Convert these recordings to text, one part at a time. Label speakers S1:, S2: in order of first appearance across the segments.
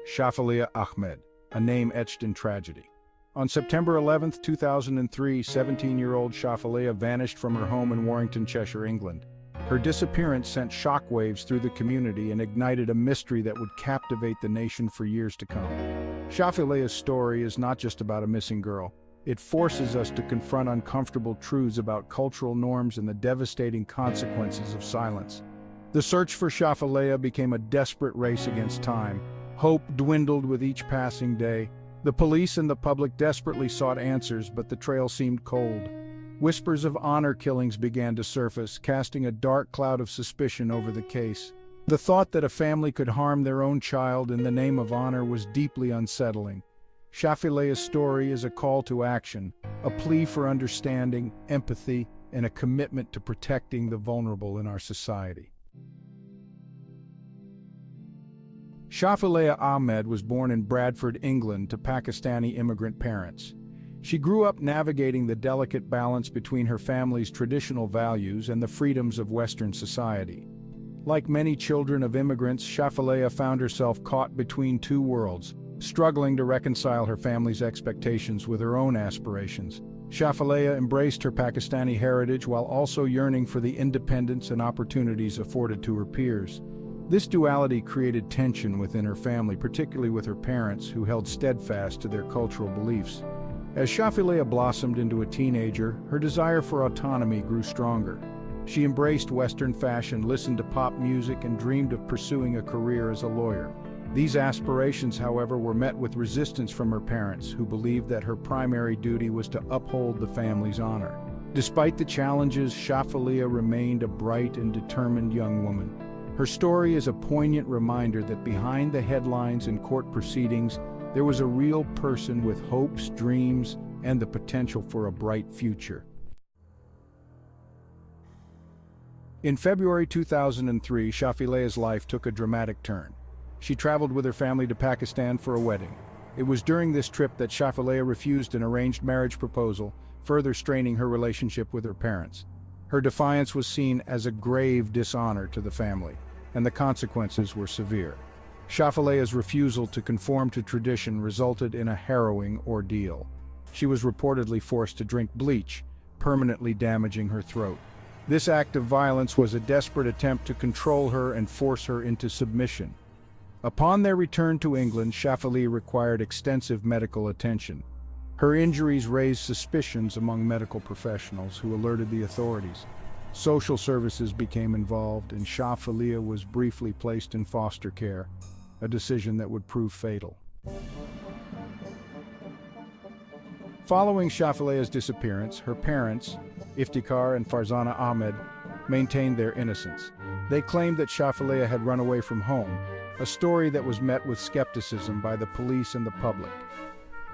S1: Shafilea Ahmed, a name etched in tragedy. On September 11, 2003, 17-year-old Shafilea vanished from her home in Warrington, Cheshire, England. Her disappearance sent shockwaves through the community and ignited a mystery that would captivate the nation for years to come. Shafilea's story is not just about a missing girl. It forces us to confront uncomfortable truths about cultural norms and the devastating consequences of silence. The search for Shafilea became a desperate race against time. Hope dwindled with each passing day. The police and the public desperately sought answers, but the trail seemed cold. Whispers of honor killings began to surface, casting a dark cloud of suspicion over the case. The thought that a family could harm their own child in the name of honor was deeply unsettling. Shafilea's story is a call to action, a plea for understanding, empathy, and a commitment to protecting the vulnerable in our society. Shafilea Ahmed was born in Bradford, England, to Pakistani immigrant parents. She grew up navigating the delicate balance between her family's traditional values and the freedoms of Western society. Like many children of immigrants, Shafilea found herself caught between two worlds, struggling to reconcile her family's expectations with her own aspirations. Shafilea embraced her Pakistani heritage while also yearning for the independence and opportunities afforded to her peers. This duality created tension within her family, particularly with her parents, who held steadfast to their cultural beliefs. As Shafilea blossomed into a teenager, her desire for autonomy grew stronger. She embraced Western fashion, listened to pop music, and dreamed of pursuing a career as a lawyer. These aspirations, however, were met with resistance from her parents, who believed that her primary duty was to uphold the family's honor. Despite the challenges, Shafilea remained a bright and determined young woman. Her story is a poignant reminder that behind the headlines and court proceedings, there was a real person with hopes, dreams, and the potential for a bright future. In February 2003, Shafilea's life took a dramatic turn. She traveled with her family to Pakistan for a wedding. It was during this trip that Shafilea refused an arranged marriage proposal, further straining her relationship with her parents. Her defiance was seen as a grave dishonor to the family, and the consequences were severe. Shafilea's refusal to conform to tradition resulted in a harrowing ordeal. She was reportedly forced to drink bleach, permanently damaging her throat. This act of violence was a desperate attempt to control her and force her into submission. Upon their return to England, Shafilea required extensive medical attention. Her injuries raised suspicions among medical professionals, who alerted the authorities. Social services became involved, and Shafilea was briefly placed in foster care, a decision that would prove fatal. Following Shafilea's disappearance, her parents, Iftikhar and Farzana Ahmed, maintained their innocence. They claimed that Shafilea had run away from home, a story that was met with skepticism by the police and the public.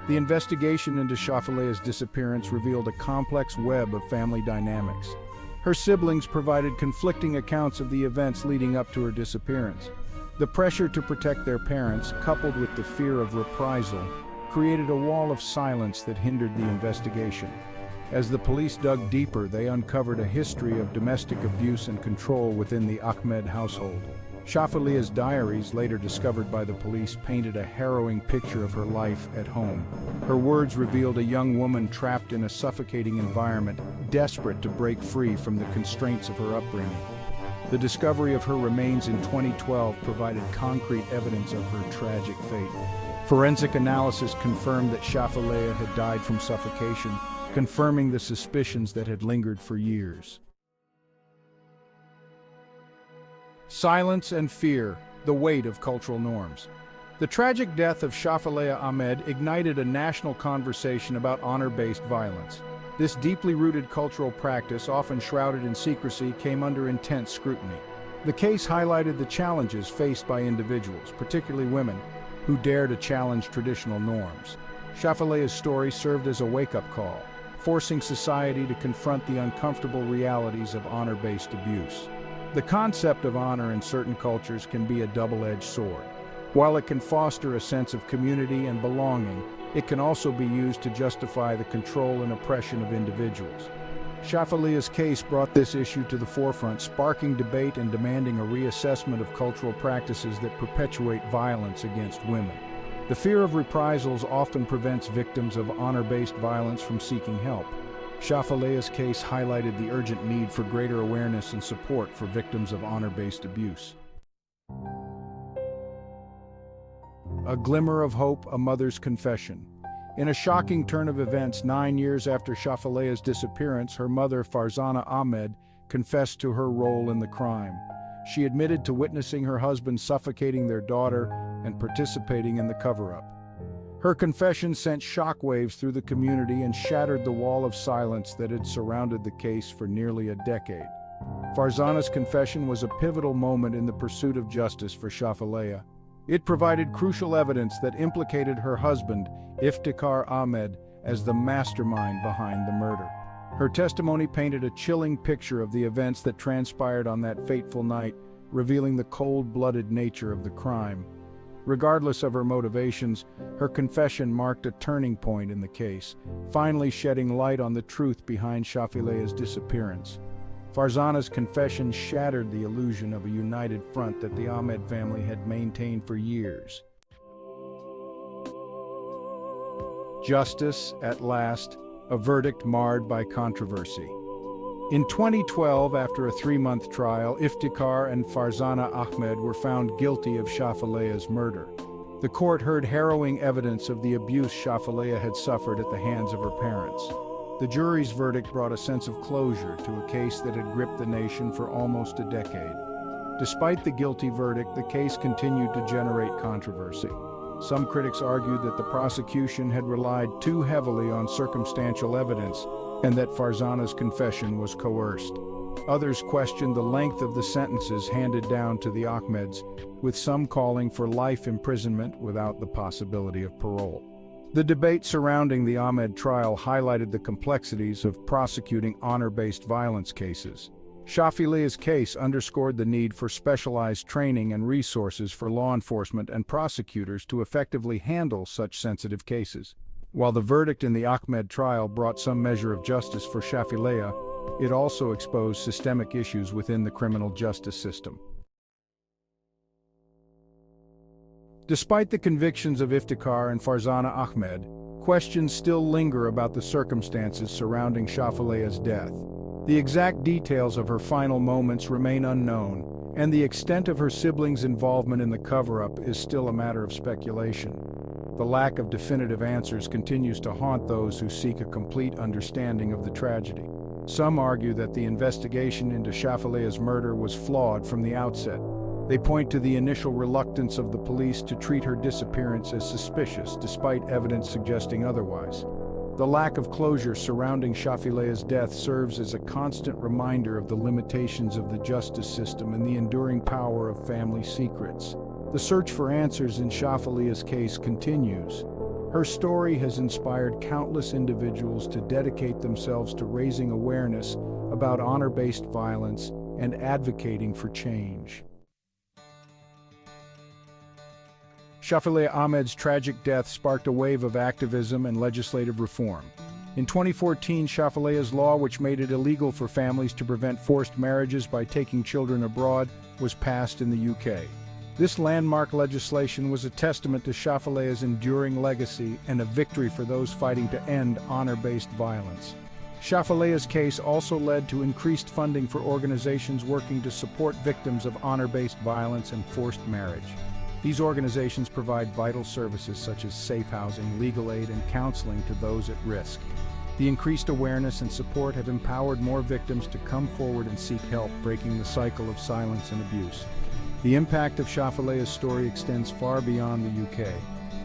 S1: The investigation into Shafilea's disappearance revealed a complex web of family dynamics. Her siblings provided conflicting accounts of the events leading up to her disappearance. The pressure to protect their parents, coupled with the fear of reprisal, created a wall of silence that hindered the investigation. As the police dug deeper, they uncovered a history of domestic abuse and control within the Ahmed household. Shafilea's diaries, later discovered by the police, painted a harrowing picture of her life at home. Her words revealed a young woman trapped in a suffocating environment, desperate to break free from the constraints of her upbringing. The discovery of her remains in 2012 provided concrete evidence of her tragic fate. Forensic analysis confirmed that Shafilea had died from suffocation, confirming the suspicions that had lingered for years. Silence and fear, the weight of cultural norms. The tragic death of Shafilea Ahmed ignited a national conversation about honor-based violence. This deeply rooted cultural practice, often shrouded in secrecy, came under intense scrutiny. The case highlighted the challenges faced by individuals, particularly women, who dare to challenge traditional norms. Shafilea's story served as a wake-up call, forcing society to confront the uncomfortable realities of honor-based abuse. The concept of honor in certain cultures can be a double-edged sword. While it can foster a sense of community and belonging, it can also be used to justify the control and oppression of individuals. Shafalea's case brought this issue to the forefront, sparking debate and demanding a reassessment of cultural practices that perpetuate violence against women. The fear of reprisals often prevents victims of honor-based violence from seeking help. Shafalea's case highlighted the urgent need for greater awareness and support for victims of honor-based abuse. A glimmer of hope, a mother's confession. In a shocking turn of events, 9 years after Shafalea's disappearance, her mother, Farzana Ahmed, confessed to her role in the crime. She admitted to witnessing her husband suffocating their daughter and participating in the cover-up. Her confession sent shockwaves through the community and shattered the wall of silence that had surrounded the case for nearly a decade. Farzana's confession was a pivotal moment in the pursuit of justice for Shafilea. It provided crucial evidence that implicated her husband, Iftikhar Ahmed, as the mastermind behind the murder. Her testimony painted a chilling picture of the events that transpired on that fateful night, revealing the cold-blooded nature of the crime. Regardless of her motivations, her confession marked a turning point in the case, finally shedding light on the truth behind Shafilea's disappearance. Farzana's confession shattered the illusion of a united front that the Ahmed family had maintained for years. Justice, at last, a verdict marred by controversy. In 2012, after a 3-month trial, Iftikhar and Farzana Ahmed were found guilty of Shafilea's murder. The court heard harrowing evidence of the abuse Shafilea had suffered at the hands of her parents. The jury's verdict brought a sense of closure to a case that had gripped the nation for almost a decade. Despite the guilty verdict, the case continued to generate controversy. Some critics argued that the prosecution had relied too heavily on circumstantial evidence and that Farzana's confession was coerced. Others questioned the length of the sentences handed down to the Ahmeds, with some calling for life imprisonment without the possibility of parole. The debate surrounding the Ahmed trial highlighted the complexities of prosecuting honor-based violence cases. Shafilea's case underscored the need for specialized training and resources for law enforcement and prosecutors to effectively handle such sensitive cases. While the verdict in the Ahmed trial brought some measure of justice for Shafilea, it also exposed systemic issues within the criminal justice system. Despite the convictions of Iftikhar and Farzana Ahmed, questions still linger about the circumstances surrounding Shafilea's death. The exact details of her final moments remain unknown, and the extent of her siblings' involvement in the cover-up is still a matter of speculation. The lack of definitive answers continues to haunt those who seek a complete understanding of the tragedy. Some argue that the investigation into Shafilea's murder was flawed from the outset. They point to the initial reluctance of the police to treat her disappearance as suspicious, despite evidence suggesting otherwise. The lack of closure surrounding Shafilea's death serves as a constant reminder of the limitations of the justice system and the enduring power of family secrets. The search for answers in Shafilea's case continues. Her story has inspired countless individuals to dedicate themselves to raising awareness about honor-based violence and advocating for change. Shafilea Ahmed's tragic death sparked a wave of activism and legislative reform. In 2014, Shafilea's law, which made it illegal for families to prevent forced marriages by taking children abroad, was passed in the UK. This landmark legislation was a testament to Shafilea's enduring legacy and a victory for those fighting to end honor-based violence. Shafilea's case also led to increased funding for organizations working to support victims of honor-based violence and forced marriage. These organizations provide vital services such as safe housing, legal aid, and counseling to those at risk. The increased awareness and support have empowered more victims to come forward and seek help, breaking the cycle of silence and abuse. The impact of Shafilea's story extends far beyond the UK.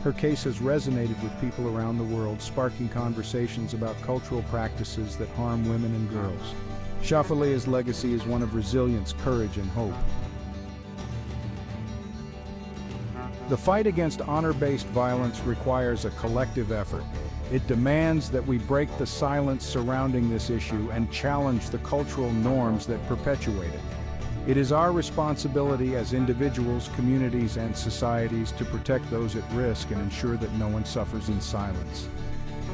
S1: Her case has resonated with people around the world, sparking conversations about cultural practices that harm women and girls. Shafilea's legacy is one of resilience, courage, and hope. The fight against honor-based violence requires a collective effort. It demands that we break the silence surrounding this issue and challenge the cultural norms that perpetuate it. It is our responsibility as individuals, communities, and societies to protect those at risk and ensure that no one suffers in silence.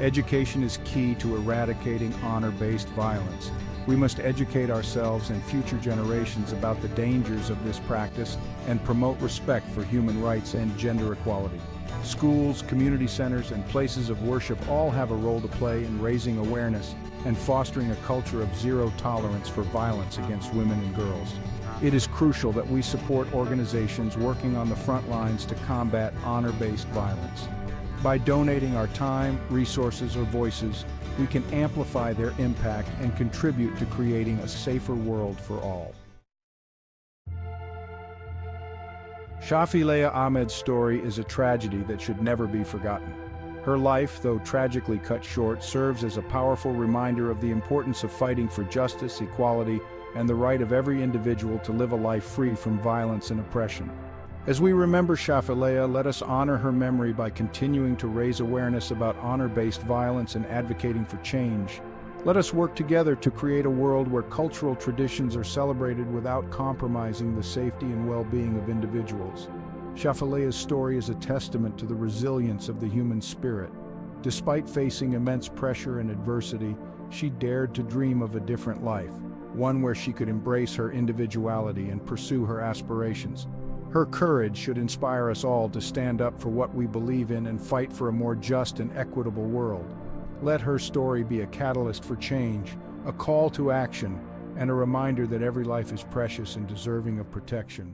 S1: Education is key to eradicating honor-based violence. We must educate ourselves and future generations about the dangers of this practice and promote respect for human rights and gender equality. Schools, community centers, and places of worship all have a role to play in raising awareness and fostering a culture of zero tolerance for violence against women and girls. It is crucial that we support organizations working on the front lines to combat honor-based violence. By donating our time, resources, or voices, we can amplify their impact and contribute to creating a safer world for all. Shafilea Ahmed's story is a tragedy that should never be forgotten. Her life, though tragically cut short, serves as a powerful reminder of the importance of fighting for justice, equality, and the right of every individual to live a life free from violence and oppression. As we remember Shafilea, let us honor her memory by continuing to raise awareness about honor-based violence and advocating for change. Let us work together to create a world where cultural traditions are celebrated without compromising the safety and well-being of individuals. Shafilea's story is a testament to the resilience of the human spirit. Despite facing immense pressure and adversity, she dared to dream of a different life, one where she could embrace her individuality and pursue her aspirations. Her courage should inspire us all to stand up for what we believe in and fight for a more just and equitable world. Let her story be a catalyst for change, a call to action, and a reminder that every life is precious and deserving of protection.